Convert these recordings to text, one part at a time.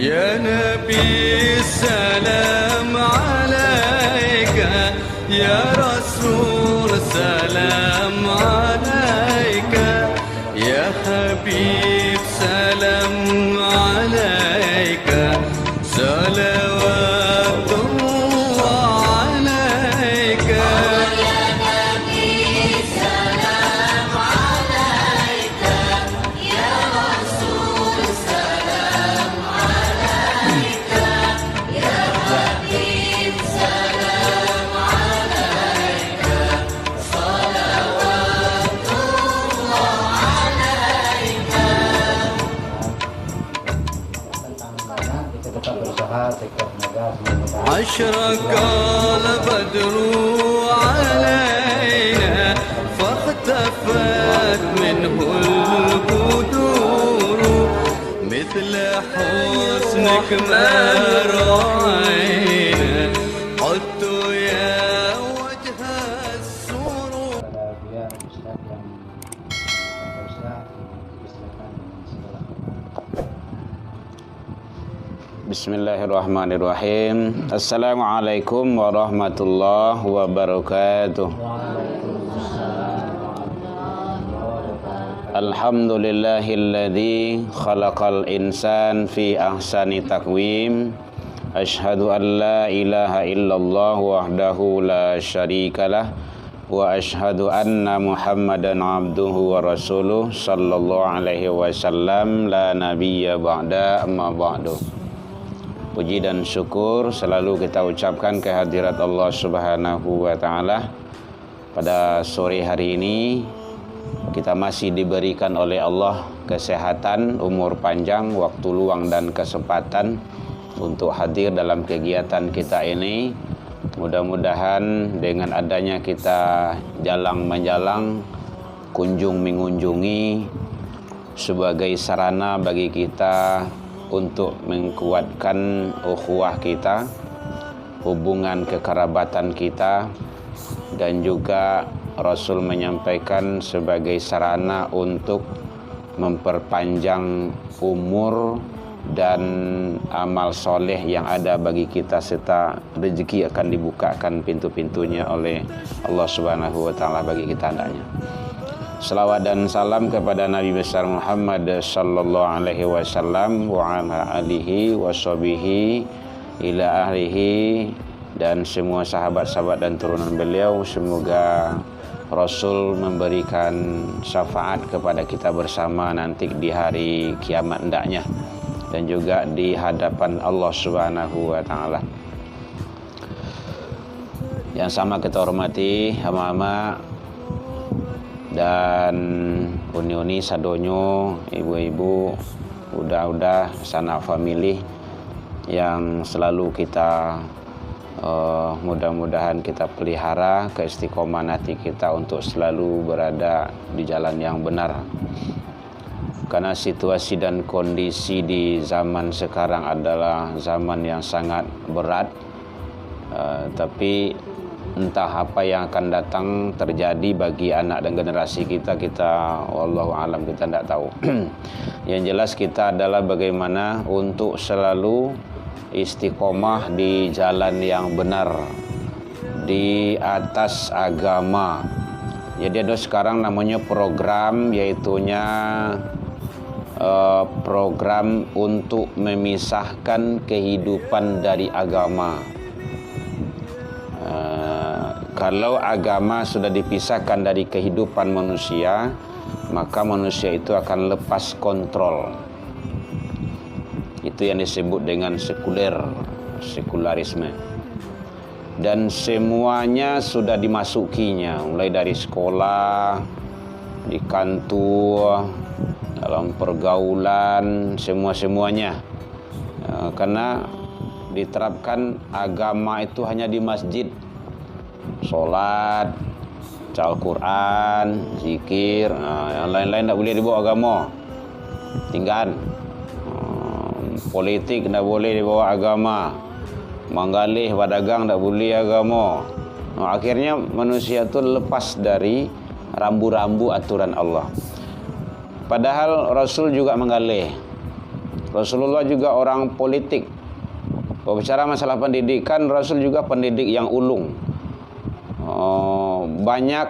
يا نبي السلام عليك يا رسول سلام عليك يا حبيب سلام عليك صلوات الله عليك يا نبي سلام عليك يا رسول سلام عليك يا حبيب سلام عليك صلوات الله عليك. Kita tetap berusaha tekad semoga mudah-mudahan أشرق البدر علينا فاختفت منه البدور مثل حسنك ما رأينا قلت يا وجه السرور. pada pihak Ustaz yang harusnya dipersilakan dengan segala Bismillahirrahmanirrahim. Assalamualaikum warahmatullahi wabarakatuh. Alhamdulillahilladzi khalaqal insan fi ahsani taqwim. Ashhadu an la ilaha illallah wahdahu la syarikalah wa ashhadu anna Muhammadan abduhu wa rasuluh sallallahu alaihi wasallam la nabiyya ba'da amma ba'du. Puji dan syukur selalu kita ucapkan kehadirat Allah Subhanahu wa taala. Pada sore hari ini kita masih diberikan oleh Allah kesehatan, umur panjang, waktu luang dan kesempatan untuk hadir dalam kegiatan kita ini. Mudah-mudahan dengan adanya kita jalang-menjalang, kunjung mengunjungi sebagai sarana bagi kita untuk menguatkan ukhuwah kita, hubungan kekerabatan kita, dan juga Rasul menyampaikan sebagai sarana untuk memperpanjang umur dan amal soleh yang ada bagi kita, serta rezeki akan dibukakan pintu-pintunya oleh Allah Subhanahu wa taala bagi kita hendaknya. Salawat dan salam kepada Nabi besar Muhammad sallallahu alaihi wasallam wa ala alihi wa sahbihi ila ahlihi dan semua sahabat-sahabat dan turunan beliau. Semoga Rasul memberikan syafaat kepada kita bersama nanti di hari kiamat hendaknya, dan juga di hadapan Allah Subhanahu wa taala. Yang sama kita hormati hama-hama dan uni-uni sadonyo, ibu-ibu, udah sanak family yang selalu kita mudah-mudahan kita pelihara keistiqomahan hati kita untuk selalu berada di jalan yang benar. Karena situasi dan kondisi di zaman sekarang adalah zaman yang sangat berat, tapi entah apa yang akan datang terjadi bagi anak dan generasi kita wallahu alam, kita tidak tahu. Yang jelas kita adalah bagaimana untuk selalu istiqomah di jalan yang benar, di atas agama. Jadi ada sekarang namanya program, yaitunya program untuk memisahkan kehidupan dari agama. Kalau agama sudah dipisahkan dari kehidupan manusia, maka manusia itu akan lepas kontrol. Itu yang disebut dengan sekularisme. Dan semuanya sudah dimasukinya, mulai dari sekolah, di kantor, dalam pergaulan, semuanya. Karena diterapkan agama itu hanya di masjid. Sholat, baca Al-Quran, zikir, yang lain-lain tak boleh dibawa agama. Tinggal politik tak boleh dibawa agama. Menggalih berdagang tak boleh agama. Akhirnya manusia itu lepas dari rambu-rambu aturan Allah. Padahal Rasul juga menggalih. Rasulullah juga orang politik. Bicara masalah pendidikan, Rasul juga pendidik yang ulung. Banyak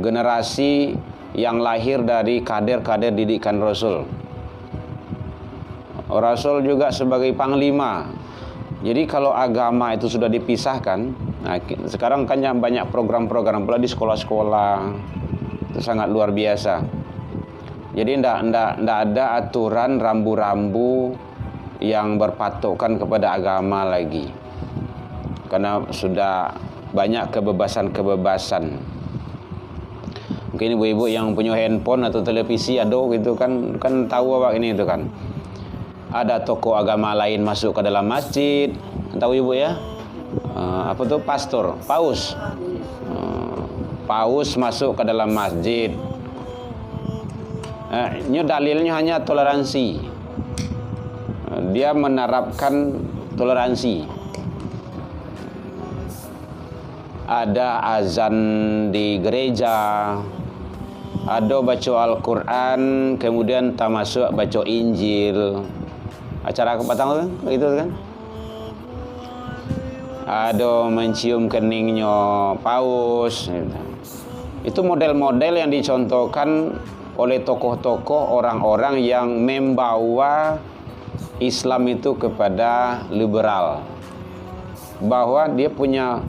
generasi yang lahir dari kader-kader didikan Rasul. Rasul juga sebagai panglima. Jadi kalau agama itu sudah dipisahkan, nah sekarang kan banyak program-program pula di sekolah-sekolah. Itu sangat luar biasa. Jadi ndak ada aturan rambu-rambu yang berpatokan kepada agama lagi. Karena sudah banyak kebebasan-kebebasan. Mungkin ibu-ibu yang punya handphone atau televisi ada gitu kan tahu apa ini itu kan. Ada tokoh agama lain masuk ke dalam masjid, tahu ibu ya? Apa tuh pastor, paus. Paus masuk ke dalam masjid. Ini dalilnya hanya toleransi. Dia menerapkan toleransi. Ada azan di gereja, ada baca Al-Quran, kemudian tak masuk baca Injil. Acara kepatang itu kan? Ada mencium keningnya paus. Itu model-model yang dicontohkan oleh tokoh-tokoh orang-orang yang membawa Islam itu kepada liberal, bahwa dia punya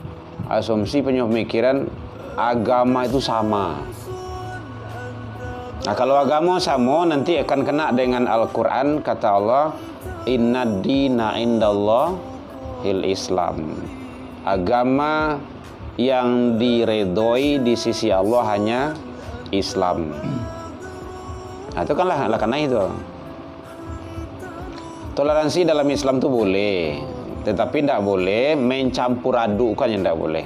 asumsi, punya pemikiran agama itu sama. Nah kalau agama sama nanti akan kena dengan Al-Quran. Kata Allah, inna dina indallah il Islam. Agama yang diredoi di sisi Allah hanya Islam. Nah itu kan lah karena itu toleransi dalam Islam itu boleh, tetapi tidak boleh mencampur adukan, yang tidak boleh.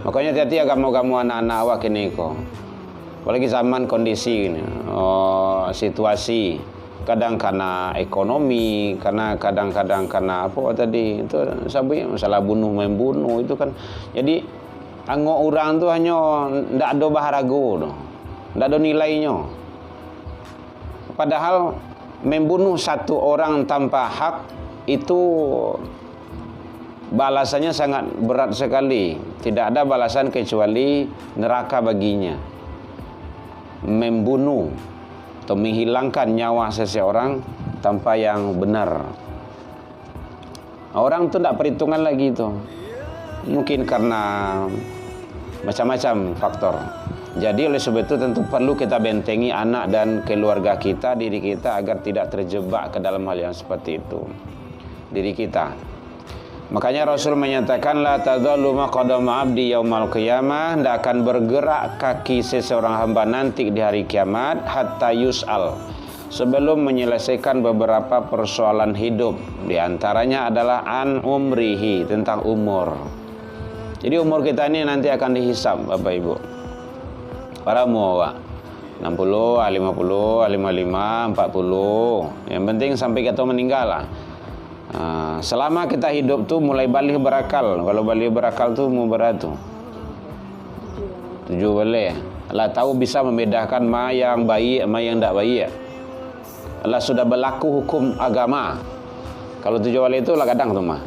Makanya hati-hati agama-agama anak-anak awak ini kok. Apalagi zaman kondisi ini, situasi, kadang karena ekonomi, kadang-kadang karena apa tadi itu sampai masalah membunuh itu kan. Jadi anggo orang tu hanya ndak ada baharago, ndak ada nilainya. Padahal membunuh satu orang tanpa hak itu balasannya sangat berat sekali. Tidak ada balasan kecuali neraka baginya. Membunuh atau menghilangkan nyawa seseorang tanpa yang benar. Orang itu tidak perhitungan lagi itu. Mungkin karena macam-macam faktor. Jadi oleh sebab itu tentu perlu kita bentengi anak dan keluarga kita, diri kita, agar tidak terjebak ke dalam hal yang seperti itu. Diri kita. Makanya Rasul menyatakan la tadhallu maqadama abdi yaumal qiyamah, tidak akan bergerak kaki seseorang hamba nanti di hari kiamat hatta yus'al, sebelum menyelesaikan beberapa persoalan hidup. Di antaranya adalah an umrihi, tentang umur. Jadi umur kita ini nanti akan dihisab Bapak Ibu. Para muwa 60, 50, 55, 40. Yang penting sampai kita meninggal lah. Selama kita hidup tuh mulai balik berakal. Kalau balik berakal tuh mau berat tuh 7 boleh. Allah tahu bisa membedakan ma yang baik ma yang tidak baik. Allah sudah berlaku hukum agama. Kalau 7 boleh itu lah kadang tuh mah.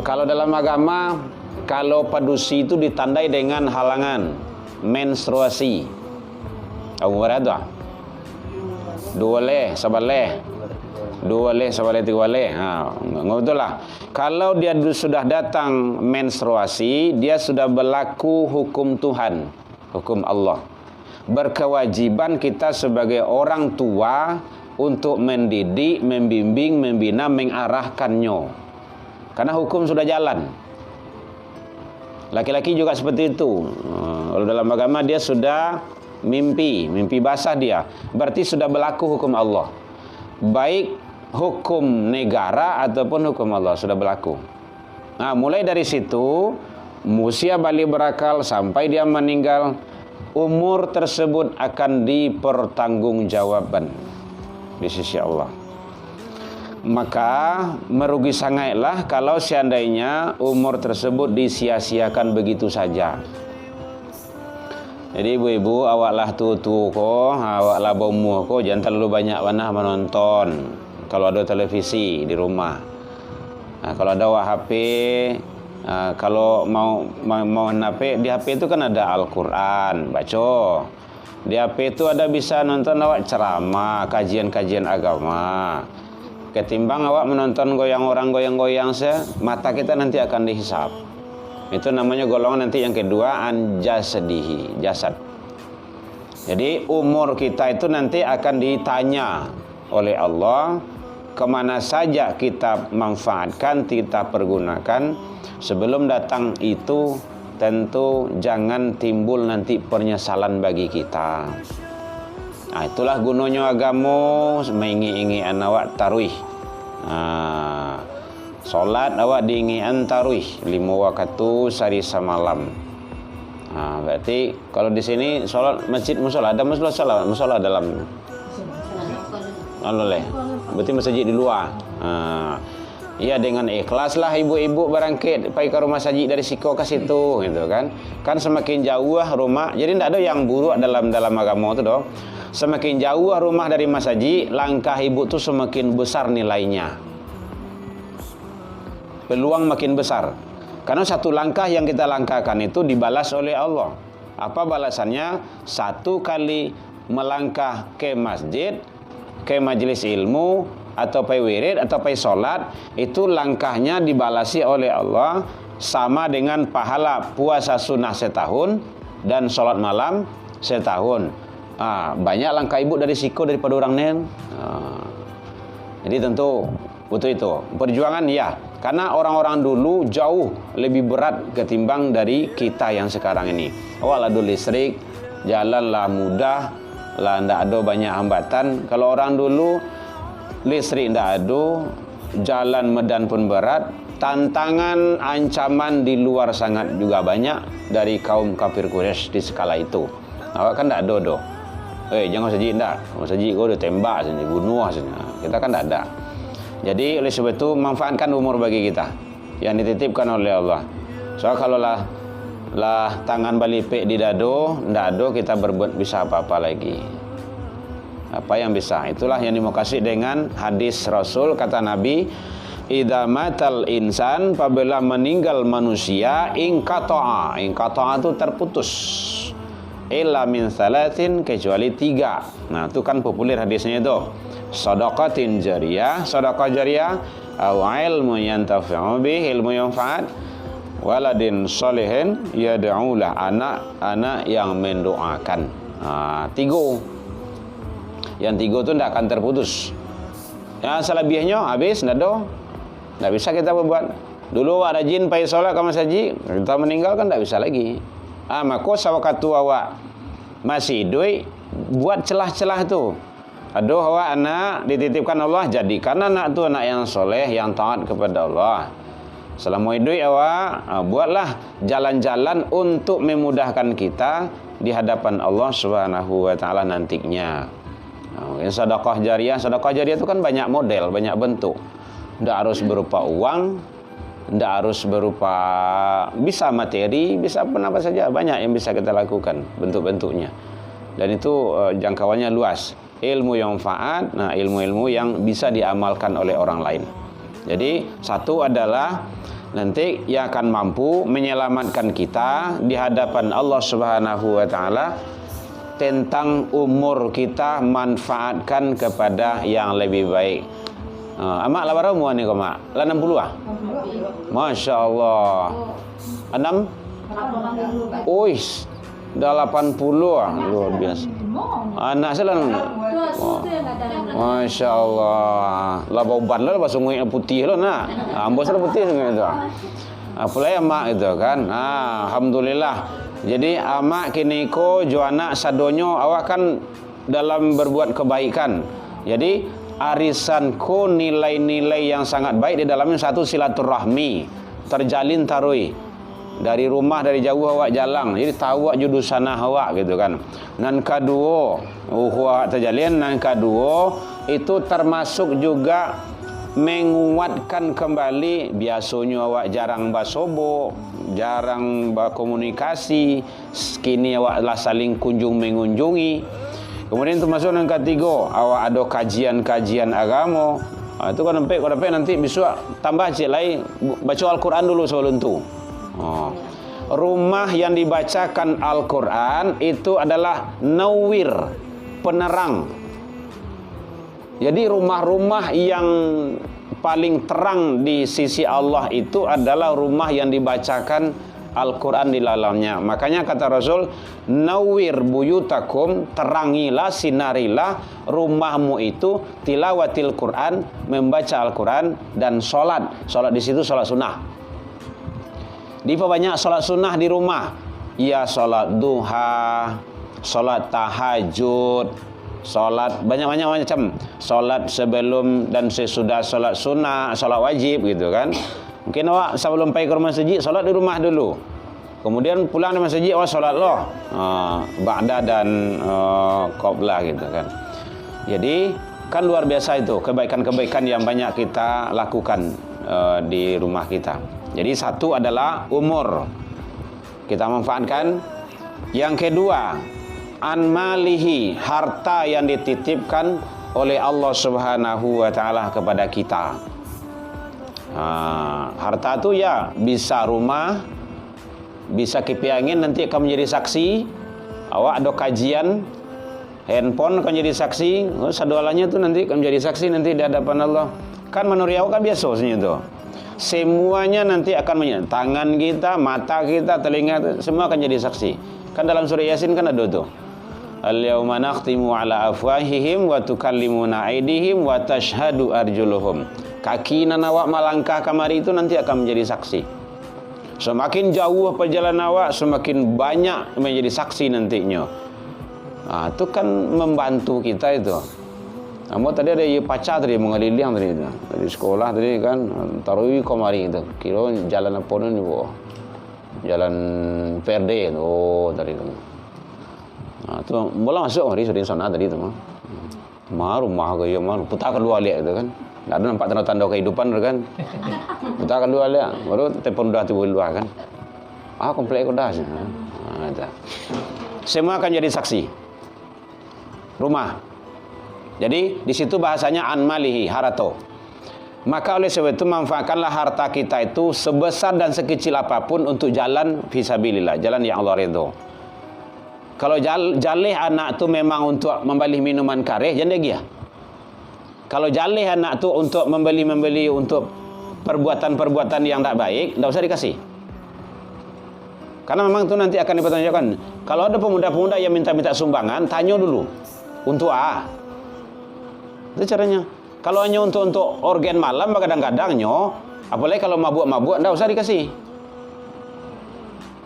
Kalau dalam agama, kalau padusi itu ditandai dengan halangan menstruasi. Aku berat tuh 2 boleh, sabaleh 2 boleh, sabaleh 3 boleh. Betul lah. Kalau dia sudah datang menstruasi, dia sudah berlaku hukum Tuhan, hukum Allah. Berkewajiban kita sebagai orang tua untuk mendidik, membimbing, membina, mengarahkannya. Karena hukum sudah jalan. Laki-laki juga seperti itu. Kalau dalam agama dia sudah mimpi basah dia. Berarti sudah berlaku hukum Allah. Baik hukum negara ataupun hukum Allah sudah berlaku. Nah, mulai dari situ usia balik berakal sampai dia meninggal, umur tersebut akan dipertanggungjawabkan di sisi Allah. Maka merugi sangatlah kalau seandainya umur tersebut disia-siakan begitu saja. Jadi ibu-ibu, awaklah tu ko, awaklah bomu ko, jangan terlalu banyak wanah menonton. kalau ada televisi di rumah. Nah, kalau ada HP, kalau mau HP, di HP itu kan ada Al-Quran, baca. Di HP itu ada bisa nonton awak ceramah, kajian-kajian agama. Ketimbang awak menonton goyang saya, mata kita nanti akan dihisap. Itu namanya golongan nanti yang kedua, anjasadihi, jasad. Jadi umur kita itu nanti akan ditanya oleh Allah kemana saja kita manfaatkan, kita pergunakan. Sebelum datang itu tentu jangan timbul nanti penyesalan bagi kita. Nah, itulah gunanya agama, mengingi-ingi awak taruih. Nah, solat awak diingian taruih 5 waktu sehari semalam. Nah, berarti kalau di sini solat masjid musola, ada musola dalam. Aloleh. Berarti masjid di luar. Ya dengan ikhlas lah ibu-ibu barangkit pergi ke rumah saji dari siko ke situ gitu kan. Kan semakin jauh rumah, jadi tidak ada yang buruk dalam agama itu dong. Semakin jauh rumah dari masaji, langkah ibu tu semakin besar nilainya. Peluang makin besar. Karena satu langkah yang kita langkahkan itu dibalas oleh Allah. Apa balasannya? 1 kali melangkah ke masjid, ke majelis ilmu, atau pai wirid, atau pai solat, itu langkahnya dibalasi oleh Allah sama dengan pahala puasa sunnah setahun dan solat malam setahun. Banyak langkah ibu dari siko daripada orang nen. Jadi tentu butuh itu perjuangan ya, karena orang-orang dulu jauh lebih berat ketimbang dari kita yang sekarang ini. Awal ada listrik, jalanlah mudah, lah ndak ada banyak hambatan. Kalau orang dulu listrik ndak ada, jalan medan pun berat, tantangan ancaman di luar sangat juga banyak dari kaum kafir Quraisy di skala itu. Awak kan ndak ada doh. Jangan saji ndak, saji kau udah tembak sini, bunuh sini. Kita kan ndak ada. Jadi oleh sebab itu manfaatkan umur bagi kita yang dititipkan oleh Allah. So kalau lah tangan balipek di dado, ndak ada kita berbuat bisa apa-apa lagi. Apa yang bisa? Itulah yang dimukasih dengan hadis Rasul, kata Nabi, idza matal insan, apabila meninggal manusia, inqata'a itu terputus. Illa min salatin, kecuali 3. Nah, itu kan populer hadisnya itu. Shadaqatin jariyah, sedekah jariyah, au ilmu yantafi'u bih, ilmu yang manfaat, waladin sholihin yad'ulah, anak yang mendoakan. 3. Yang 3 itu tidak akan terputus. Yang selebihnya habis, tidak bisa kita berbuat. Dulu ada jin pai solat ke masjid, kita meninggal kan tidak bisa lagi. Maka sewaktu awak masih hidup, buat celah-celah tu. Aduh, awak anak dititipkan Allah, jadikan anak tu anak yang soleh, yang taat kepada Allah. Selama hidup awak, buatlah jalan-jalan untuk memudahkan kita di hadapan Allah Subhanahu wa taala nantinya. Sedekah jariyah itu kan banyak model, banyak bentuk. Tidak harus berupa uang, tidak harus berupa, bisa materi, bisa apa saja, banyak yang bisa kita lakukan bentuk-bentuknya. Dan itu jangkauannya luas. Ilmu yang manfaat, ilmu-ilmu yang bisa diamalkan oleh orang lain. Jadi satu adalah nanti yang akan mampu menyelamatkan kita di hadapan Allah Subhanahu wa taala. Tentang umur kita manfaatkan kepada yang lebih baik. Amak lah berapa umur ni kau mak? Lah 60 ah? Masya Allah. 6? Uish, dah 80 ah, luar biasa. Anak saya lah. Masya Allah. Lah bauban lah bahasa sungai putih lah nak. Ambos lah putih sungai itu. Apalagi mak itu kan. Alhamdulillah. Jadi amak kini ko juana sadonyo awak kan dalam berbuat kebaikan. Jadi arisanku nilai-nilai yang sangat baik di dalamnya. Satu, silaturahmi, terjalin tarui. Dari rumah dari jauh awak jalan, jadi tahu awak judusanah awak gitu kan. Nan kedua, awak terjalin. Nan kedua itu termasuk juga menguatkan kembali. Biasanya awak jarang basobo, jarang berkomunikasi, kini awak lah saling kunjung mengunjungi. Kemudian termasuk yang ketiga, awak ada kajian-kajian agama, Itu kan sampai nanti besok tambah cik lain baca Al-Quran dulu sebelum tu. Rumah yang dibacakan Al-Quran itu adalah nawir, penerang. Jadi rumah-rumah yang paling terang di sisi Allah itu adalah rumah yang dibacakan Al-Quran di dalamnya. Makanya kata Rasul, nawir buyutakum, terangilah, sinarilah rumahmu itu tilawatil Quran, membaca Al-Quran dan sholat. Sholat di situ sholat sunnah. Diperbanyak sholat sunnah di rumah. Ya sholat duha, sholat tahajud, sholat banyak-banyak macam, sholat sebelum dan sesudah sholat sunnah, sholat wajib gitu kan. Mungkin awak sebelum pergi ke rumah masjid, sholat di rumah dulu. Kemudian pulang dari masjid, awak sholat loh, ba'da dan qabla gitu kan. Jadi kan luar biasa itu kebaikan-kebaikan yang banyak kita lakukan di rumah kita. Jadi satu adalah umur kita manfaatkan. Yang kedua, an malihi, harta yang dititipkan oleh Allah Subhanahu wa taala kepada kita. Harta itu ya bisa rumah, bisa kipi angin, nanti akan menjadi saksi. Awak ada kajian, handphone akan jadi saksi. Sadualanya itu nanti akan menjadi saksi nanti di hadapan Allah. Kan menurut awak kan biasa itu. Semuanya nanti akan menjadi tangan kita, mata kita, telinga, semua akan jadi saksi. Kan dalam surah Yasin kan ada tuh. Al-yawma nakhtimu ala afwahihim wa tukallimuna aydihim wa tashhadu arjuluhum. Kaki awak melangkah kamari itu nanti akan menjadi saksi. Semakin jauh perjalanan awak, semakin banyak menjadi saksi nantinya. Itu kan membantu kita itu. Namun tadi ada pacar tadi mengeliling tadi itu. Dari sekolah tadi kan taruhi kamari itu. Kira jalan apa ni bu? Jalan PRD itu. Tadi itu. Tu mula masuk hari sudah sana tadi tu mah. Rumah ke ya mah putar kedua lihat itu kan. Tak ada nampak tanda-tanda kehidupan kan. Putar kedua lihat, baru telefon dah timbul dua kan. Komplek kau dah. Semua akan jadi saksi. Rumah. Jadi di situ bahasanya an malihi, harato. Maka oleh sebab itu manfaatkanlah harta kita itu sebesar dan sekecil apapun untuk jalan fisabilillah, jalan yang Allah ridho. Kalau jalih anak tu memang untuk membeli minuman kareh, jangan dia. Kalau jalih anak tu untuk membeli untuk perbuatan-perbuatan yang tak baik, tak usah dikasih. Karena memang tu nanti akan dipertanyakan. Kalau ada pemuda-pemuda yang minta-minta sumbangan, tanya dulu. Untuk itu caranya. Kalau hanya untuk organ malam, kadang-kadang apalagi kalau mabuk-mabuk, tak usah dikasih.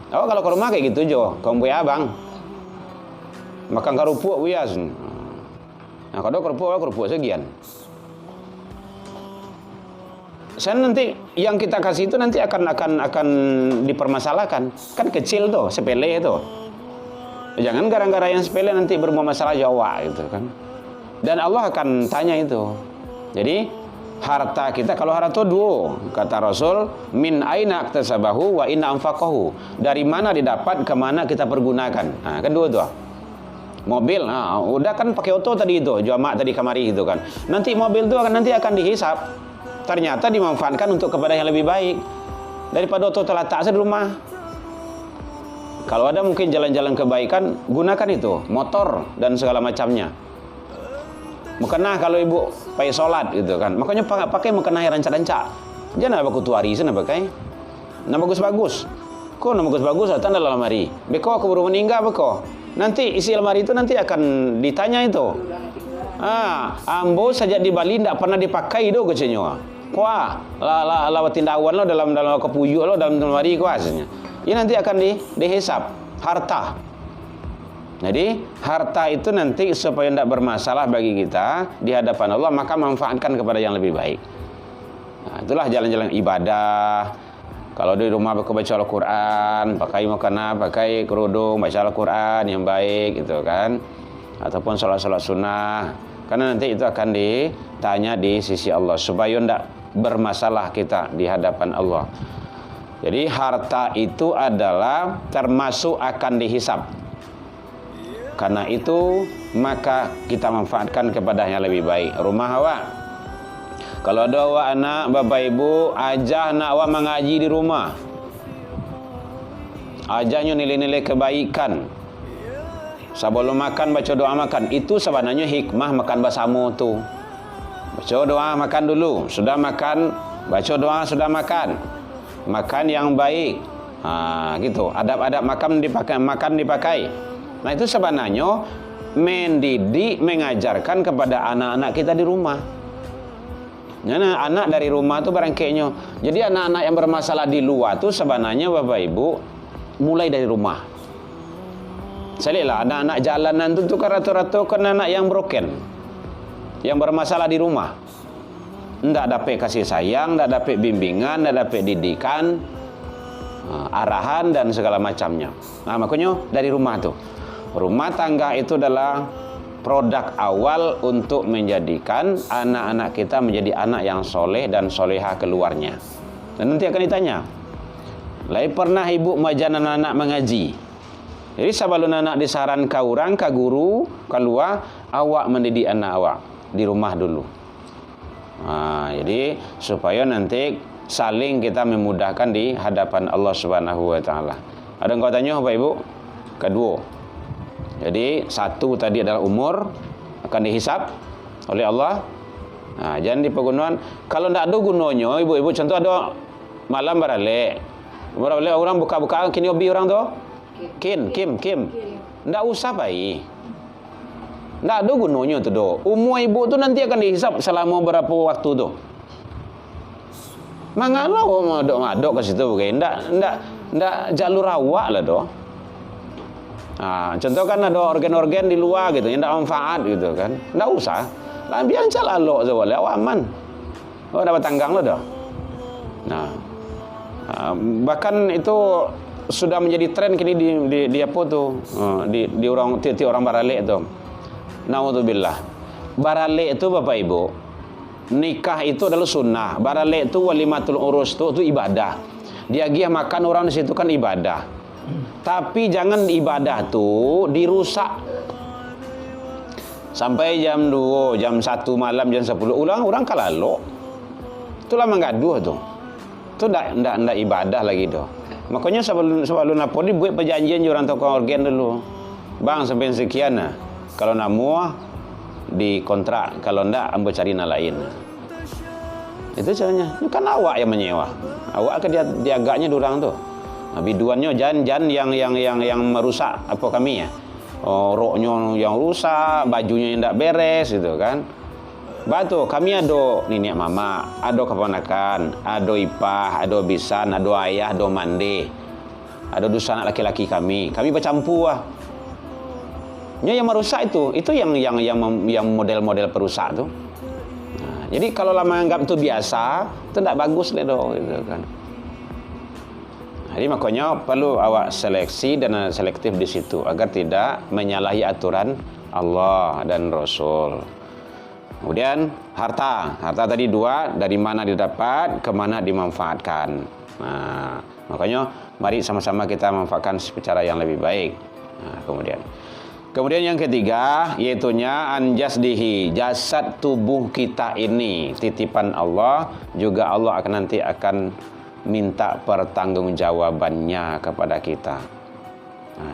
Kalau ke rumah kayak gitu jo, kau punya abang. Makan kerupuk bias. Nah, kalau kerupuk sekian. Saya nanti yang kita kasih itu nanti akan dipermasalahkan. Kan kecil tuh, sepele itu. Jangan gara-gara yang sepele nanti bermasalah Jawa gitu kan. Dan Allah akan tanya itu. Jadi harta kita, kalau harta dua, kata Rasul, min aina aktasabahu wa inna anfaqahu. Dari mana didapat, ke mana kita pergunakan. Kedua tuh. Mobil, udah kan pakai oto tadi itu, jamak tadi kamari itu kan. Nanti mobil itu nanti akan dihisap. Ternyata dimanfaatkan untuk kepada yang lebih baik daripada oto terletak di rumah. Kalau ada mungkin jalan-jalan kebaikan, gunakan itu, motor dan segala macamnya. Mukena kalau ibu pakai solat gitu kan, makanya pakai mukena yang rancak-rancak. Jangan aku tuari sana pakai. Nah bagus-bagus. Kok nama bagus-bagus datang dalam lemari. Beko aku baru meninggal beko. Nanti isi lemari itu nanti akan ditanya itu. Ambo sejak di Bali tidak pernah dipakai do kecenya. Kuah lawat tindawan lo dalam kepuyu lo dalam lemari kuasnya. Ini nanti akan dihisap harta. Jadi harta itu nanti supaya tidak bermasalah bagi kita di hadapan Allah, maka manfaatkan kepada yang lebih baik. Itulah jalan-jalan ibadah. Kalau di rumah baca Al-Quran, pakai mukena, pakai kerudung, baca Al-Quran yang baik gitu kan. Ataupun sholat-sholat sunnah. Karena nanti itu akan ditanya di sisi Allah supaya tidak bermasalah kita di hadapan Allah. Jadi harta itu adalah termasuk akan dihisap. Karena itu maka kita manfaatkan kepada yang lebih baik. Rumah awak Kalau ada awak anak, bapak ibu, ajah anak awak mengaji di rumah. Ajahnya nilai-nilai kebaikan. Sebelum makan baca doa makan. Itu sebenarnya hikmah makan bersama tu. Baca doa makan dulu. Sudah makan, baca doa sudah makan. Makan yang baik. Gitu. Adab-adab makan dipakai. Nah itu sebenarnya mendidik, mengajarkan kepada anak-anak kita di rumah. Nah, anak dari rumah tu barangkainya. Jadi anak-anak yang bermasalah di luar tu sebenarnya bapak ibu mulai dari rumah. Saya lihatlah anak-anak jalanan tu kan rata-rata kan anak yang broken, yang bermasalah di rumah. Tidak dapat kasih sayang, tidak dapat bimbingan, tidak dapat didikan, arahan dan segala macamnya. Nah makanya dari rumah tu. Rumah tangga itu adalah produk awal untuk menjadikan anak-anak kita menjadi anak yang soleh dan soleha keluarnya. Dan nanti akan ditanya, lai pernah ibu majan anak-anak mengaji? Jadi sebelum anak disaran ke orang, ke guru, keluar, awak mendidik anak awak di rumah dulu. Jadi supaya nanti saling kita memudahkan di hadapan Allah Subhanahu wa taala. Ada yang kau tanya Bapak Ibu? Kedua. Jadi satu tadi adalah umur akan dihisap oleh Allah. Jangan dipergunakan. Kalau tidak ada gunanya, ibu-ibu contoh ada malam barale. Orang buka-buka kini hobi orang tu. Kim. Tidak usah baik. Tidak ada gunanya tu do. Umur ibu tu nanti akan dihisap selama berapa waktu tu. Mangala ngadok ke situ bukan? Tidak jalur awak lah do. Contoh kan ada organ-organ di luar gitu yang tidak manfaat gitu kan. Tidak usah. Lah biar calalo boleh awak aman. Dapat tanggang lah dah. Bahkan itu sudah menjadi tren kini di apa tu? Di orang orang baralek tu. Naudzubillah. Baralek itu Bapak Ibu, nikah itu adalah sunnah. Baralek itu walimatul urus itu ibadah. Dia giah makan orang di situ kan ibadah. Tapi jangan ibadah tu dirusak. Sampai jam 2, jam 1 malam, jam 10 orang kalalo. Itulah menggaduh tu. Itu ndak ibadah lagi tu. Makanya sebelum apa dibuat perjanjian orang toko organ dulu. Bang sampai sekian nah. Kalau nak muah dikontrak, kalau ndak ambil cari nak lain. Itu caranya. Bukan awak yang menyewa. Awak ke dia agaknya durang tu. Biduannya jangan yang merusak apa kami ya. Roknya yang rusak, bajunya yang tak beres gitu kan. Batu kami ada nenek mama, ada keponakan, ada ipah, ada bisan, ada ayah, ada mande. Ada dua anak laki-laki kami bercampur lah. Yang merusak itu yang model-model perusak tu. Jadi kalau lama anggap itu biasa, itu tak bagus gitu kan. Jadi makanya perlu awak seleksi dan selektif di situ agar tidak menyalahi aturan Allah dan Rasul. Kemudian harta tadi 2, dari mana didapat, ke mana dimanfaatkan. Makanya mari sama-sama kita manfaatkan secara yang lebih baik. Kemudian yang ketiga yaitunya anjasdihi, jasad tubuh kita ini titipan Allah, juga Allah nanti akan minta pertanggungjawabannya kepada kita.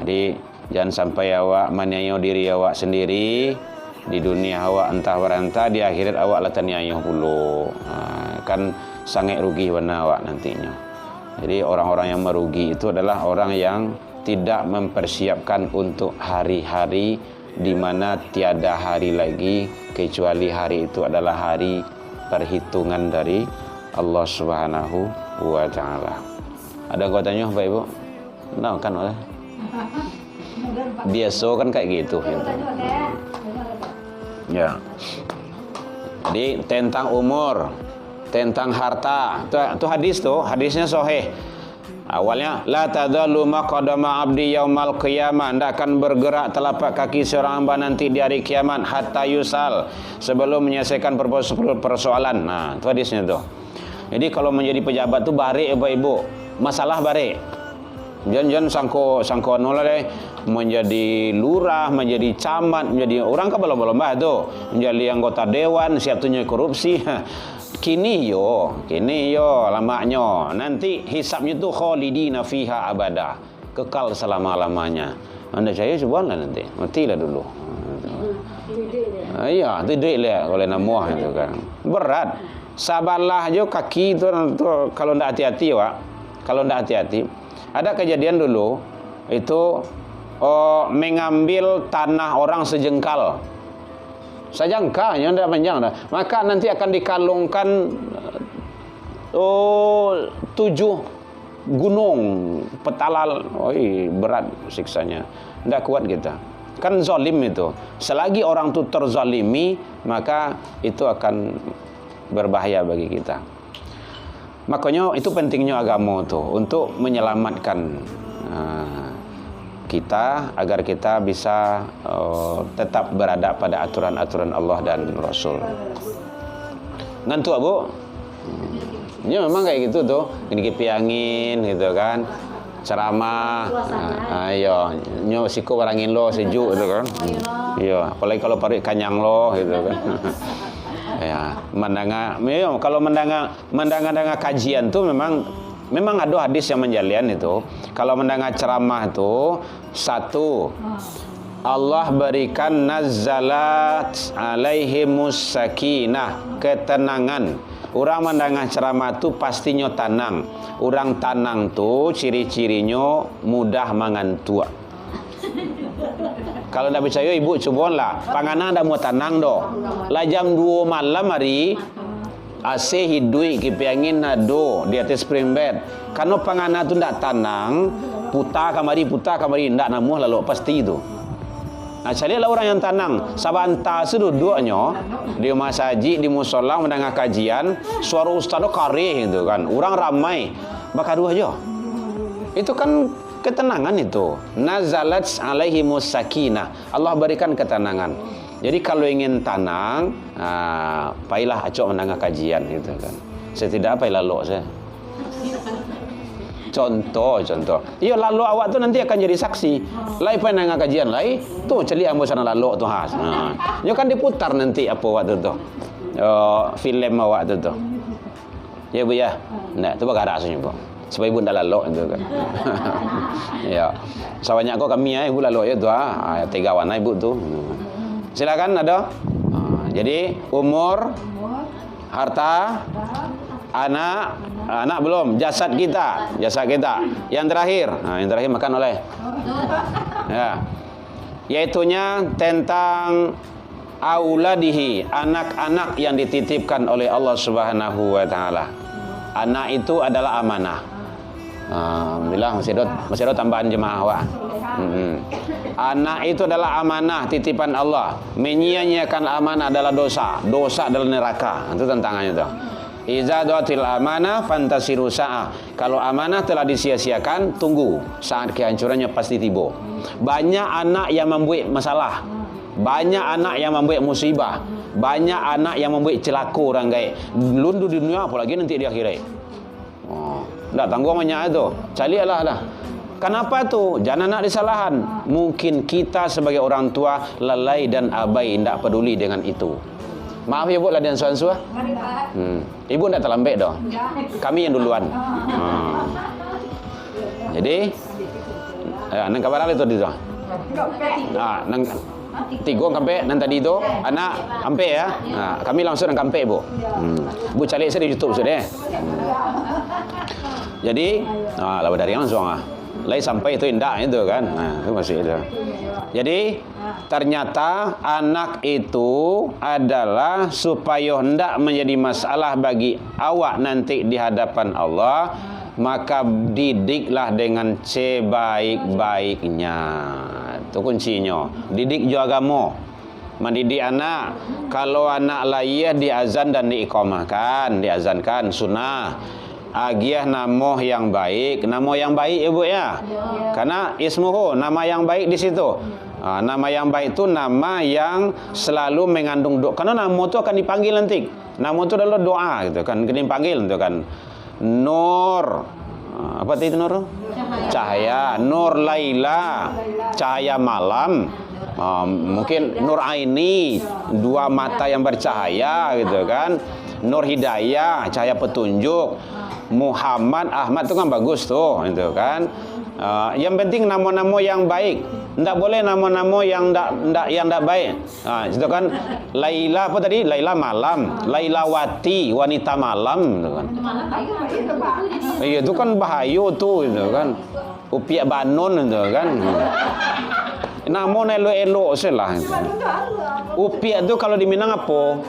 Jadi jangan sampai awak maniaya diri awak sendiri di dunia awak entah berantah, di akhirat awak lah taniaya pula. Kan sangat rugi benar awak nantinya. Jadi orang-orang yang merugi itu adalah orang yang tidak mempersiapkan untuk hari-hari di mana tiada hari lagi kecuali hari itu adalah hari perhitungan dari Allah Subhanahu wa ta'ala. Ada yang kau tanya Bapak Ibu? Nah kan oleh biasa kan kayak gitu. Ya. Jadi tentang umur, tentang harta, itu hadis tuh, hadisnya sahih. Awalnya la tadallu maqadama abdi yaumal qiyamah, tidak akan bergerak telapak kaki seorang hamba nanti di hari kiamat hatta yusal, sebelum menyelesaikan persoalan. Itu hadisnya tuh. Jadi kalau menjadi pejabat tu barik Bapak Ibu, masalah barik. Jangan sangko nolak deh, menjadi lurah, menjadi camat, menjadi orang kan belum tu, menjadi anggota dewan, siap tunya korupsi. Kini yo lamanya. Nanti hisabnya tu khalidina fiha abada. Kekal selama-lamanya. Anda saya cobalah nanti. Matilah dulu. Iya, tidur lah oleh namuah itu kan. Berat. Sabarlah aja kaki tu kalau ndak hati-hati, Wak. Kalau ndak hati-hati. Ada kejadian dulu itu mengambil tanah orang sejengkal. Sejengkalnya ndak panjang dah. Maka nanti akan dikalungkan 7 gunung petalal. Oi, berat siksanya. Ndak kuat kita. Kan zalim itu. Selagi orang itu terzalimi, maka itu akan berbahaya bagi kita. Makanya itu pentingnya agama itu untuk menyelamatkan kita agar kita bisa tetap berada pada aturan-aturan Allah dan Rasul. Ngantuk Bu? Ya memang kayak gitu tuh, ini kipi angin gitu kan. Ceramah. Ayo, nyo siku barangin lo sejuk gitu kan. Iya, apalagi kalau parik kanyang lo gitu kan. Ya, kalau mendengar kajian tuh memang ada hadis yang menjalian itu. Kalau mendengar ceramah itu, satu, Allah berikan nazzalat alaihimus sakinah, ketenangan. Orang mendengar ceramah itu pastinya tenang. Orang tenang tu ciri-cirinya mudah mengantuk. Kalau tak percaya ibu cubalah. Panganan dah mau tenang doh. Lah jam 2 malam hari AC hidui kipi angin nado di atas spring bed. Karena panganan tu ndak tenang, putar kamari ndak namuh lalu pasti itu. Nah, carilah orang yang tenang. Sabanta seduduknya di masjid, di musola mendengar kajian, suara ustaz tu karih gitu kan. Orang ramai, bakal dua aja. Itu kan ketenangan itu. Nazalat alaihimus sakinah. Allah berikan ketenangan. Jadi kalau ingin tenang, pailah acok mendengar kajian gitu kan. Setidaknya pailah lo saya. Contoh. Iya lalu awak tu nanti akan jadi saksi. Lai pendengar kajian lai, tu celi ambo sana lalu tu has. Yo kan diputar nanti apa waktu tu. Filem awak tu. Ya Bu ya. Nah, tu bagara rasanya Bu. Supaya ibu ndak lalu itu kan. Ya. Sawanya kok kami ya ibu lalu ya tu tiga warna ibu tu. Silakan ada. Jadi umur, harta, anak belum, jasad kita. Yang terakhir makan oleh. Ya. Yaitunya tentang auladihi, anak-anak yang dititipkan oleh Allah Subhanahu wa taala. Anak itu adalah amanah. Alhamdulillah masih ada tambahan jemaah Wak. Anak itu adalah amanah titipan Allah. Menyia-nyiakan amanah adalah dosa adalah neraka. Itu tantangannya itu. Iza doatil amanah fantasiru sa'ah. Kalau amanah telah disia-siakan, tunggu saat kehancurannya pasti tiba. Banyak anak yang membuat masalah, banyak anak yang membuat musibah, banyak anak yang membuat celaka orang gaib. Lundu di dunia apalagi nanti di akhirat. Ndak tanggungannya itu. Carilah dah. Kenapa tu? Jangan nak disalahan. Mungkin kita sebagai orang tua lalai dan abai, ndak peduli dengan itu. Maaf ya Bu lah dan suan-suan. Ibu ndak terlambat dah. Kami yang duluan. Jadi nang kabar itu tu. Nang tiga kampe nan tadi tu anak kampe ya. Kami langsung nang kampe Bu. Bu cari saya di YouTube sudah. Jadi lawan dari langsung Lai sampai itu indah itu kan. Itu masih itu. Jadi ternyata anak itu adalah supaya hendak menjadi masalah bagi awak nanti di hadapan Allah, maka didiklah dengan sebaik-baiknya. Itu kuncinya. Didik juga agama. Mendidik anak. Kalau anak lahir diazan dan diiqamahkan, diazankan sunnah. Agiah nama yang baik Ibu ya. Karena ismuhu, nama yang baik di situ. Nama yang baik itu nama yang selalu mengandung doa. Karena nama itu akan dipanggil nanti. Nama itu adalah doa gitu kan, dipanggil itu kan. Nur. Apa itu Nur? Cahaya. Nur Laila, cahaya malam. Mungkin Nur Aini, dua mata yang bercahaya gitu kan. Nur Hidayah, cahaya petunjuk. Muhammad, Ahmad itu kan bagus tuh, itu kan. Yang penting nama-nama yang baik. Tidak boleh nama-nama yang tidak baik. Itu kan Laila apa tadi? Laila malam, Lailawati wanita malam, itu kan. Iya itu kan bahaya tuh, itu kan. Upiak Banon itu kan. Nama elok-elok salah. Upiak itu kalau di Minang apa?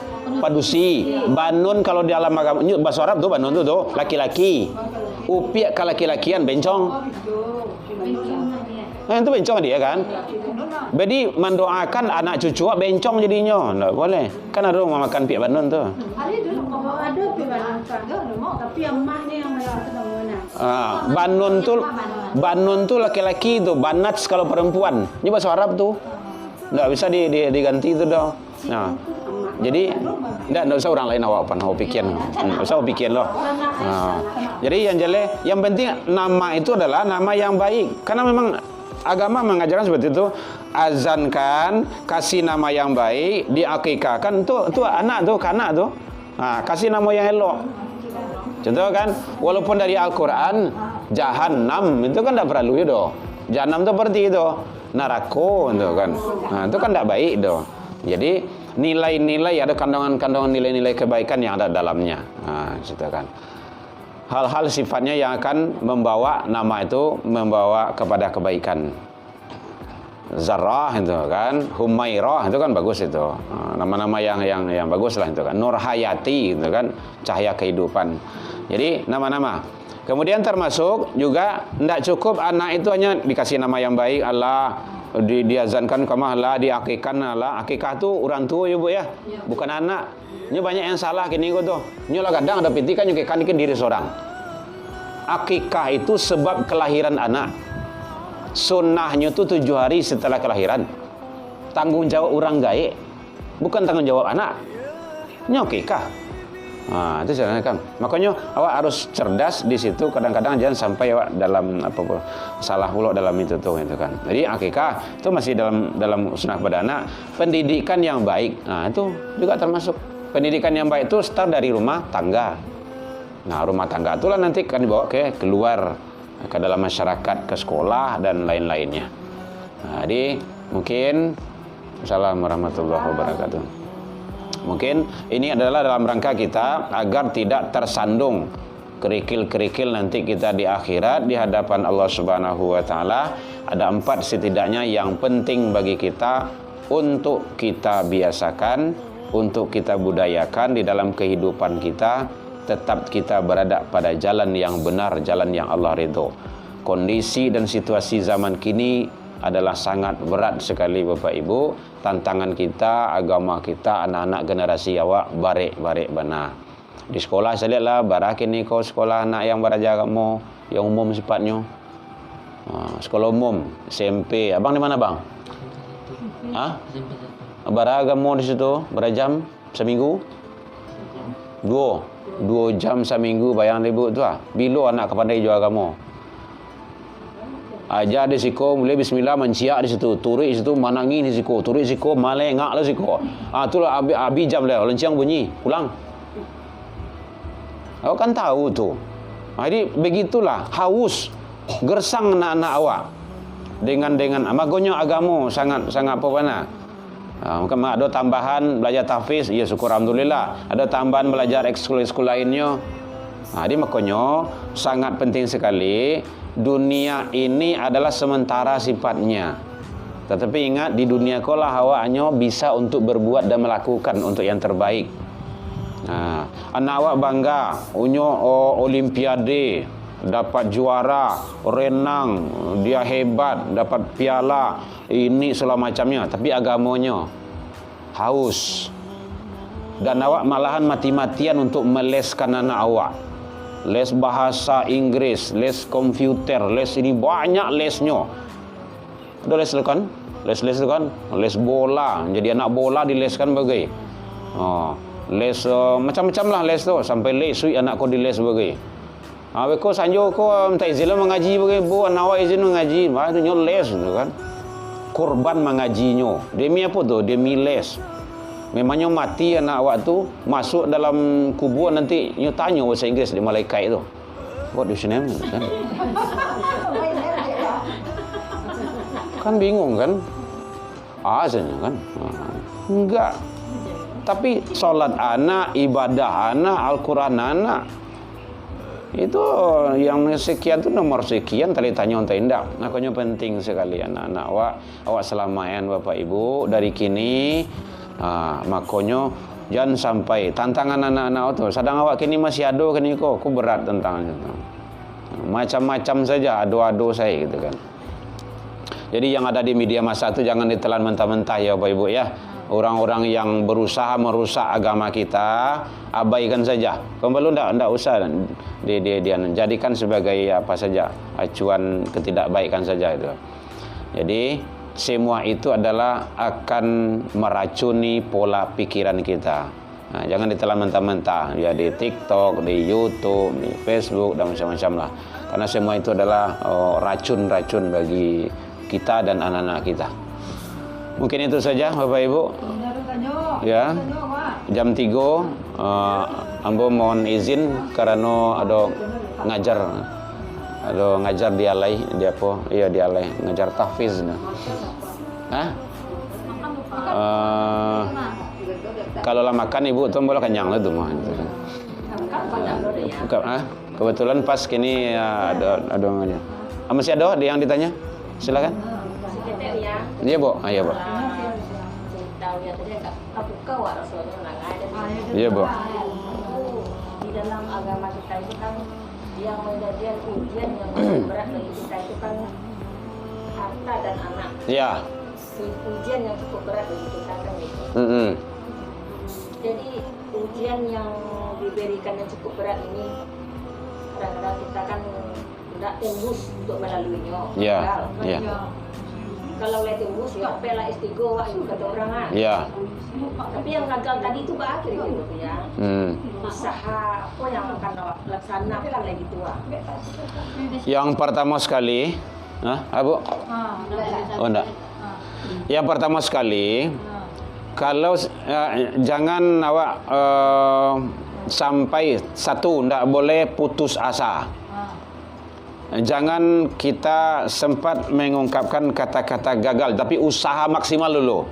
Padusi. Banon kalau di alam agama bahasa Arab tuh Banon tuh laki-laki. Upiak kalau laki-lakian bencong. Nah, itu bencong dia kan. Jadi mendoakan anak cucu bencong jadinya. Enggak boleh. Kan ada orang makan piak Banon tuh. Ada pibanan tapi yang mah ni yang Banon tuh laki-laki tuh, banats kalau perempuan. Ini bahasa Arab tuh. Enggak bisa diganti itu dah. Nah. Jadi enggak usah orang lain awak pikir. Enggak usah pikir loh. Jadi yang penting nama itu adalah nama yang baik. Karena memang agama mengajarkan seperti itu. Azankan, kasih nama yang baik, diakikahkan tuh anak tuh, kanak tuh. Kasih nama yang elok. Contoh kan, walaupun dari Al-Quran Jahannam itu kan tidak perlu itu. Jahannam itu seperti itu, neraka itu kan. Itu kan tidak baik itu. Jadi nilai-nilai ada kandungan-kandungan nilai-nilai kebaikan yang ada dalamnya. Gitu kan. Hal-hal sifatnya yang akan membawa nama itu membawa kepada kebaikan. Zarrah itu kan, Humairah itu kan bagus itu. Nama-nama yang bagus lah itu kan. Nur Hayati itu kan, cahaya kehidupan. Jadi nama-nama. Kemudian termasuk juga tidak cukup anak itu hanya dikasih nama yang baik, Allah diazankan kamalah, diakikkan Allah. Akikah tu orang tua ya Bu ya, bukan anak. Ini banyak yang salah kini kok tuh. Ini lah kadang ada pitikan nyukikan diri seorang. Akikah itu sebab kelahiran anak. Sunnahnya itu 7 hari setelah kelahiran. Tanggung jawab orang gaib, bukan tanggung jawab anak. Ini akikah. Itu sebenarnya kan. Makanya awak harus cerdas di situ. Kadang-kadang jangan sampai awak dalam apa salah pula dalam itu tuh itu kan. Jadi akikah itu masih dalam sunnah pada anak. Pendidikan yang baik, itu juga termasuk. Pendidikan yang baik itu start dari rumah tangga. Rumah tangga itulah nanti kan dibawa keluar ke dalam masyarakat, ke sekolah dan lain-lainnya. Jadi mungkin Assalamualaikum warahmatullahi wabarakatuh. Mungkin ini adalah dalam rangka kita agar tidak tersandung kerikil-kerikil nanti kita di akhirat di hadapan Allah Subhanahu wa taala. Ada 4 setidaknya yang penting bagi kita untuk kita biasakan, untuk kita budayakan di dalam kehidupan kita. Tetap kita berada pada jalan yang benar, jalan yang Allah ridho. Kondisi dan situasi zaman kini adalah sangat berat sekali Bapak Ibu. Tantangan kita, agama kita, anak-anak generasi awak barik benar. Di sekolah saya lihatlah barak ini kau sekolah anak yang beraja agama yang umum sifatnya. Sekolah umum, SMP. Abang di mana bang? Barak agama di situ berapa jam seminggu? 2 jam seminggu bayang ibu tu bila anak kepandai jual agama. Ajar di siko mulai bismillah menciak di situ, turik di situ manangi di siko, turik siko malengak lah siko. Itulah abi jam lah lenciang bunyi pulang. Awak kan tahu tu. Jadi begitulah haus gersang anak-anak awak dengan magonya agama sangat apa mana. Mungkin ada tambahan belajar tahfiz, ya syukur alhamdulillah. Ada tambahan belajar ekskul lainnya. Jadi makanya sangat penting sekali. Dunia ini adalah sementara sifatnya. Tetapi ingat di dunia kolah awaknya bisa untuk berbuat dan melakukan untuk yang terbaik. Anak awak bangga, unyo olimpiade, dapat juara, renang, dia hebat, dapat piala, ini segala macamnya. Tapi agamanya haus. Dan awak malahan mati-matian untuk meleskan anak awak. Les bahasa Inggris, les komputer, les ini banyak lesnya. Ada les tu kan? Les tu kan? Les bola, jadi anak bola dileskan bagai. Les macam-macam lah les tu. Sampai les anak kau diles bagai. Beko sanjo ko minta izin mengaji bagai bu anak awak izin mengaji. Itu nyo les tu kan. Korban mengajinya. Demi apa tu? Demi les. Memangnya mati anak awak tu, masuk dalam kubur nanti nyo tanya bahasa Inggeris di malaikat tu. What is your name? Kan bingung kan? Asalnya kan? Enggak. Tapi solat anak, ibadah anak, Al-Quran anak, itu yang sekian tu nomor sekian tadi tanya untuk indak. Makanya penting sekali anak-anak awak selamayan Bapak Ibu dari kini. Makanya jangan sampai tantangan anak-anak tu. Sedang awak kini masih ado kini kok berat tantangannya. Macam-macam saja ado-ado saya gitu kan. Jadi yang ada di media massa tu jangan ditelan mentah-mentah ya Bapak Ibu ya. Orang-orang yang berusaha merusak agama kita, abaikan saja. Kembali ndak usah dia jadikan sebagai apa saja, acuan ketidakbaikan saja itu. Jadi semua itu adalah akan meracuni pola pikiran kita. Nah, jangan ditelan mentah-mentah ya di TikTok, di YouTube, di Facebook dan macam-macam lah. Karena semua itu adalah racun-racun bagi kita dan anak-anak kita. Mungkin itu saja Bapak Ibu. Ya. Jam 3 ambo mohon izin karena ada ngajar di alai dia apa? Iya di alai ngajar tahfiz. Kalau lah makan Ibu tuh boleh kenyang lah tuh mah. Kebetulan pas kini ada ngajar. Masih ada yang ditanya? Silakan. Iya Bu, iya Bu. Iya Bu. Di dalam agama kita itu kan yang menjadikan ujian yang berat bagi kita itu kan harta dan anak. Iya. Ujian yang cukup berat bagi kita kan itu. Jadi ujian yang diberikan yang cukup berat ini kadang-kadang kita kan tidak tembus untuk melaluinya. Iya. Iya. Kalau lihat tembus ya pela istigo kata orang kan. Iya. Tapi yang gagal tadi itu berakhir gitu ya. Usaha apa yang akan laksanakan lagi gitu. Yang pertama sekali, Abu? Oh enggak. Yang pertama sekali, kalau jangan awak sampai satu, enggak boleh putus asa. Jangan kita sempat mengungkapkan kata-kata gagal, tapi usaha maksimal dulu.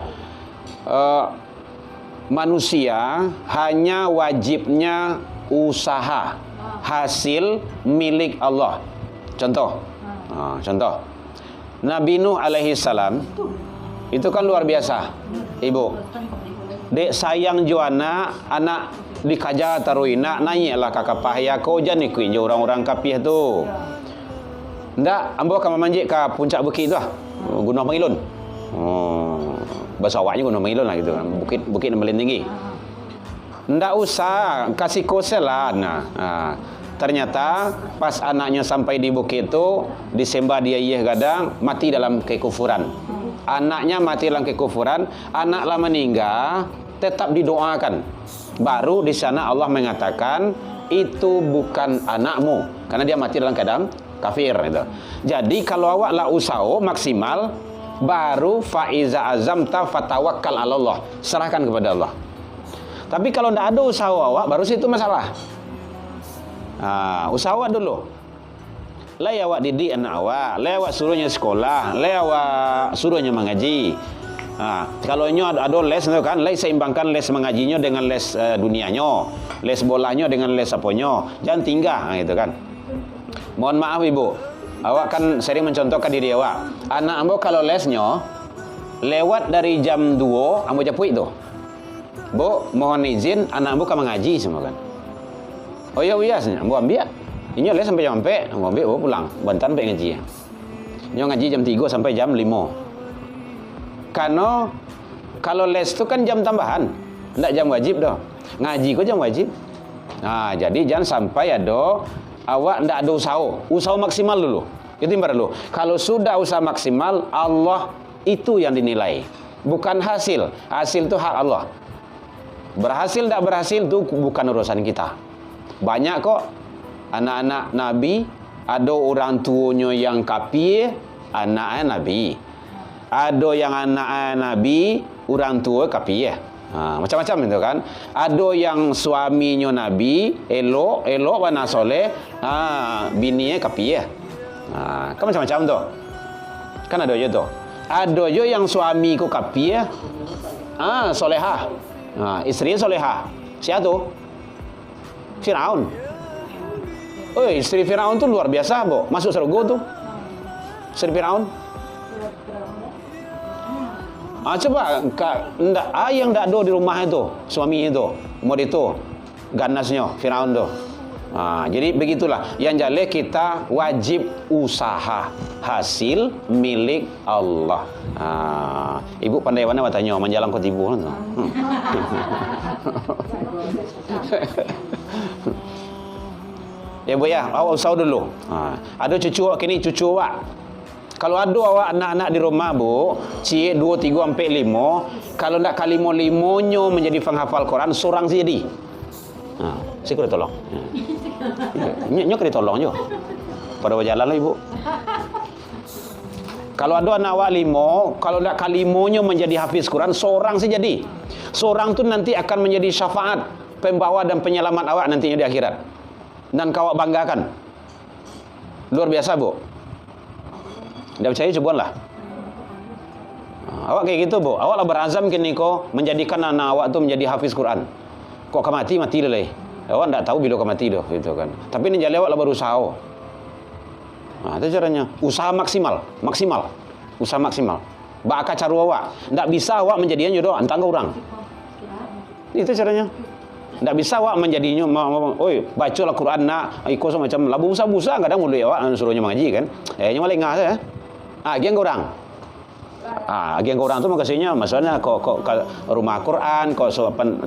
Manusia hanya wajibnya usaha, hasil milik Allah. Contoh, contoh Nabi Nuh alaihi salam itu kan luar biasa, Ibu. Dek sayang Joana anak dikaja taruina nanyalah kakak pahya kau jangan ikuin orang-orang kapih tu. Ndak, ambo akan memanjik ke puncak bukit tu lah. Gunung Pangilun. Bahasa awaknya Gunung Pangilun lah gitu kan. Bukit yang paling tinggi. Ndak usah kasih kosel lah. Ternyata pas anaknya sampai di bukit itu disembah dia gadang mati dalam kekufuran. Anaknya mati dalam kekufuran, anak lama meninggal tetap didoakan. Baru di sana Allah mengatakan itu bukan anakmu karena dia mati dalam keadaan kafir itu. Jadi kalau awak lah usaha maksimal, baru faiza azamta fatawakkal 'ala Allah, serahkan kepada Allah. Tapi kalau tidak ada usaha awak, baru situ masalah. Usaha awak dulu. Lah awak didik anak awak, lah awak suruhnya sekolah, lah awak suruhnya mengaji. Kalau nyo ada les itu kan, les seimbangkan les mengajinya dengan les dunianya, les bolanya dengan les aponyo. Jangan tinggal gitu kan. Mohon maaf Ibu, awak kan sering mencontohkan diri awak. Anak ambo kalau lesnya lewat dari jam 2, ambo japuik tu. Bu, mohon izin anak ambo kan mengaji semua kan. Oh iya biasanya, ambo ambil. Ini les sampai jam 4, ambo ambil pulang. Bantan sampai ngaji. Nyo ngaji jam 3 sampai jam 5. Karena kalau les tu kan jam tambahan, tidak jam wajib dah. Ngaji kok jam wajib. Jadi jangan sampai ada awak tidak ada usaha maksimal dulu. Itu yang dulu. Kalau sudah usaha maksimal, Allah itu yang dinilai, bukan hasil. Hasil itu hak Allah. Berhasil tidak berhasil itu bukan urusan kita. Banyak kok anak-anak Nabi, ada orang tuanya yang kafir, anaknya Nabi. Ada yang anak Nabi, orang tua kafir. Macam-macam itu kan. Ada yang suaminya Nabi, elok wana soleh, bininya kapiah. Kan macam-macam tu. Kan ada je tu. Ada je yang suami ku kapiah, solehah. Isteri solehah. Siapa tu? Firaun. Isteri Firaun tu luar biasa, Bo. Masuk surga tu. Isteri Firaun. Coba yang tak ada di rumah itu, suami itu, umur itu, ganasnya Firaun tu. Jadi begitulah. Yang jelas kita wajib usaha, hasil milik Allah. Ibu pandai mana bertanya, menjalang kau tibu tu. Ya Bu ya, awak usaha dulu. Ada cucu awak kini, cucu awak. Kalau ada awak anak-anak di rumah Bu, cik 2, 3, sampai 5, kalau tak kali 5-5-nya menjadi penghafal Quran, seorang saja jadi. Saya kena tolong. Nyo kena tolong je. Pada berjalan lah Ibu. Kalau ada anak awak 5, kalau tak kali 5-nya menjadi hafiz Quran, seorang saja jadi. Seorang tu nanti akan menjadi syafaat, pembawa dan penyelamat awak nantinya di akhirat. Dan kau banggakan. Luar biasa Bu. Tidak percaya, cobalah. Awak kayak gitu Bu. Awaklah berazam kini kau menjadikan anak awak tu menjadi hafiz Quran. Kok kau mati lah. Awak tak tahu bila kau mati dah, gitu kan. Tapi ni jadi awaklah berusaha. Itu caranya. Usaha maksimal. Usaha maksimal. Bakal cara awak. Tak bisa awak menjadinya jodoh antara orang. Itu caranya. Tak bisa awak menjadinya, bacalah Quran nak, ikut macam labu busa-busa, kadang mulut awak suruhnya mengaji kan. Yang maling ngah saya. Agian korang. Agian korang tu makasihnya, maksudnya kau rumah Quran, kau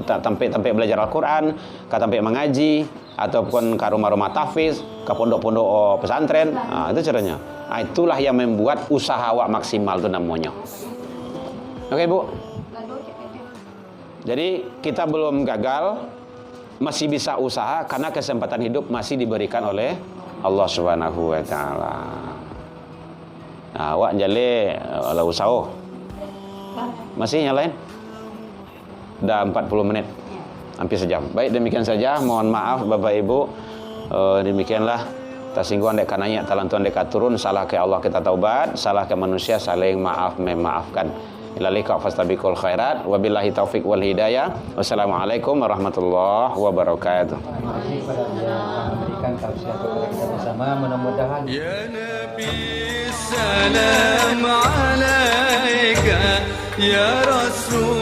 tampil belajar Al-Quran, kau tampil mengaji, ataupun ke rumah-rumah tahfiz, ke pondok-pondok pesantren. Itu caranya. Itulah yang membuat usaha awak maksimal tu namanya. Okey Bu. Jadi kita belum gagal, masih bisa usaha karena kesempatan hidup masih diberikan oleh Allah Subhanahu wa taala. Awak jale ala usaha. Masih yang lain? Dah 40 menit. Hampir sejam. Baik, demikian saja. Mohon maaf Bapak Ibu. Demikianlah tersinggung dek kananya talantuan dek turun, salah ke Allah kita taubat, salah ke manusia saling maaf memaafkan. Ilalika fastabiqul khairat, wabillahi taufik wal hidayah. Wassalamualaikum warahmatullahi wabarakatuh. Terima kasih kepada yang memberikan tausiah kepada kita bersama. Mudah-mudahan Ya Nabi salam alaika ya Rasul